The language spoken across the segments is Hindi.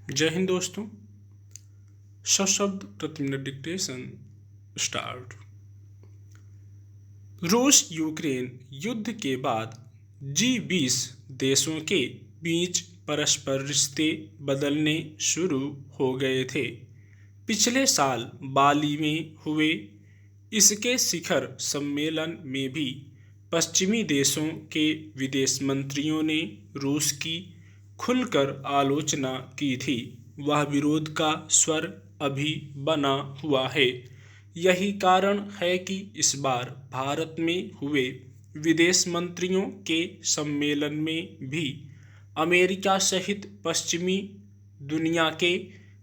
जय हिंद दोस्तों। सशब्द प्रति मिनट डिक्टेशन स्टार्ट। रूस यूक्रेन युद्ध के बाद G20 देशों के बीच परस्पर रिश्ते बदलने शुरू हो गए थे। पिछले साल बाली में हुए इसके शिखर सम्मेलन में भी पश्चिमी देशों के विदेश मंत्रियों ने रूस की खुलकर आलोचना की थी। वह विरोध का स्वर अभी बना हुआ है। यही कारण है कि इस बार भारत में हुए विदेश मंत्रियों के सम्मेलन में भी अमेरिका सहित पश्चिमी दुनिया के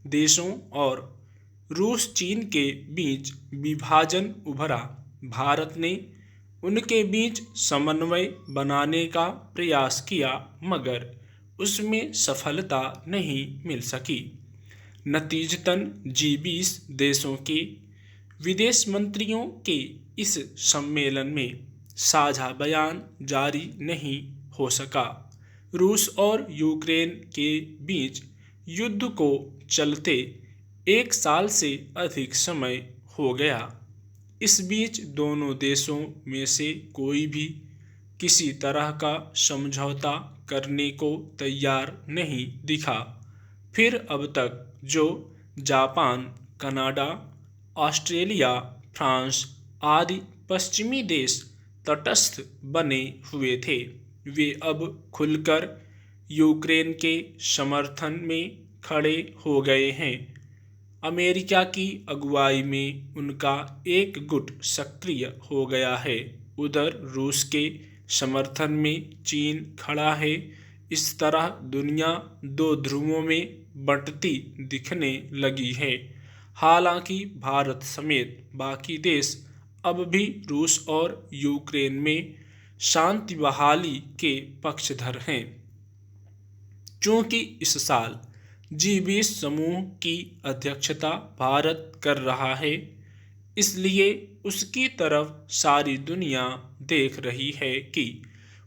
देशों और रूस चीन के बीच विभाजन उभरा। भारत ने उनके बीच समन्वय बनाने का प्रयास किया, मगर उसमें सफलता नहीं मिल सकी। नतीजतन G20 देशों के विदेश मंत्रियों के इस सम्मेलन में साझा बयान जारी नहीं हो सका। रूस और यूक्रेन के बीच युद्ध को चलते 1 साल से अधिक समय हो गया। इस बीच दोनों देशों में से कोई भी किसी तरह का समझौता करने को तैयार नहीं दिखा। फिर अब तक जो जापान, कनाडा, ऑस्ट्रेलिया, फ्रांस आदि पश्चिमी देश तटस्थ बने हुए थे, वे अब खुलकर यूक्रेन के समर्थन में खड़े हो गए हैं। अमेरिका की अगुवाई में उनका एक गुट सक्रिय हो गया है। उधर रूस के समर्थन में चीन खड़ा है। इस तरह दुनिया 2 ध्रुवों में बंटती दिखने लगी है। हालांकि भारत समेत बाकी देश अब भी रूस और यूक्रेन में शांति बहाली के पक्षधर हैं। चूंकि इस साल G20 समूह की अध्यक्षता भारत कर रहा है, इसलिए उसकी तरफ सारी दुनिया देख रही है कि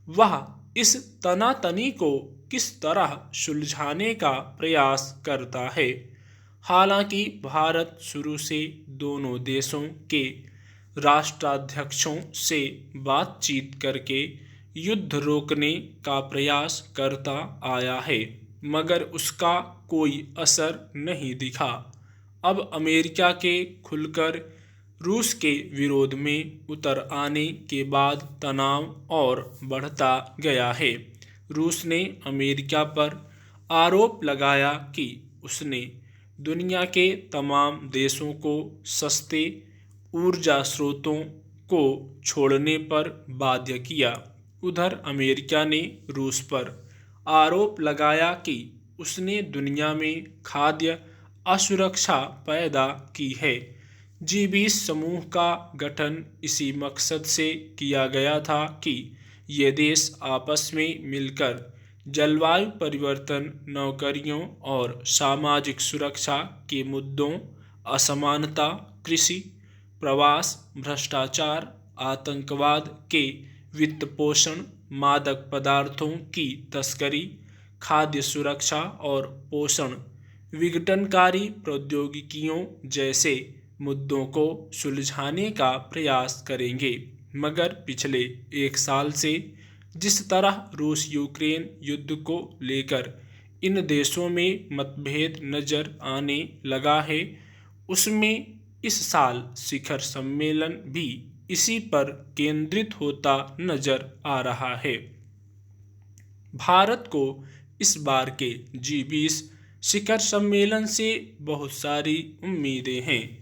वह इस तनातनी को किस तरह सुलझाने का प्रयास करता है। हालांकि भारत शुरू से दोनों देशों के राष्ट्राध्यक्षों से बातचीत करके युद्ध रोकने का प्रयास करता आया है, मगर उसका कोई असर नहीं दिखा। अब अमेरिका के खुलकर रूस के विरोध में उतर आने के बाद तनाव और बढ़ता गया है। रूस ने अमेरिका पर आरोप लगाया कि उसने दुनिया के तमाम देशों को सस्ते ऊर्जा स्रोतों को छोड़ने पर बाध्य किया। उधर अमेरिका ने रूस पर आरोप लगाया कि उसने दुनिया में खाद्य असुरक्षा पैदा की है। G20 समूह का गठन इसी मकसद से किया गया था कि ये देश आपस में मिलकर जलवायु परिवर्तन, नौकरियों और सामाजिक सुरक्षा के मुद्दों, असमानता, कृषि, प्रवास, भ्रष्टाचार, आतंकवाद के वित्त पोषण, मादक पदार्थों की तस्करी, खाद्य सुरक्षा और पोषण विघटनकारी प्रौद्योगिकियों जैसे मुद्दों को सुलझाने का प्रयास करेंगे। मगर पिछले 1 साल से जिस तरह रूस यूक्रेन युद्ध को लेकर इन देशों में मतभेद नजर आने लगा है, उसमें इस साल शिखर सम्मेलन भी इसी पर केंद्रित होता नजर आ रहा है। भारत को इस बार के G20 शिखर सम्मेलन से बहुत सारी उम्मीदें हैं।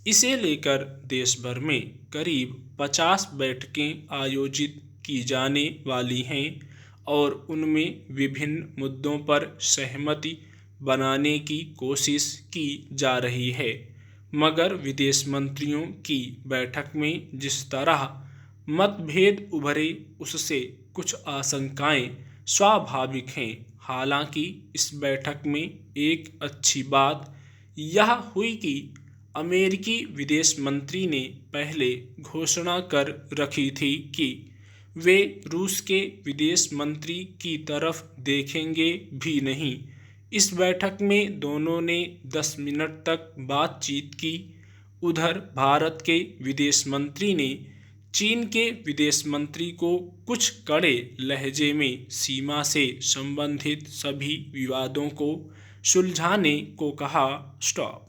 इसे लेकर देश भर में करीब 50 बैठकें आयोजित की जाने वाली हैं और उनमें विभिन्न मुद्दों पर सहमति बनाने की कोशिश की जा रही है। मगर विदेश मंत्रियों की बैठक में जिस तरह मतभेद उभरे, उससे कुछ आशंकाएं स्वाभाविक हैं। हालांकि इस बैठक में एक अच्छी बात यह हुई कि अमेरिकी विदेश मंत्री ने पहले घोषणा कर रखी थी कि वे रूस के विदेश मंत्री की तरफ देखेंगे भी नहीं। इस बैठक में दोनों ने 10 मिनट तक बातचीत की। उधर भारत के विदेश मंत्री ने चीन के विदेश मंत्री को कुछ कड़े लहजे में सीमा से संबंधित सभी विवादों को सुलझाने को कहा। स्टॉप।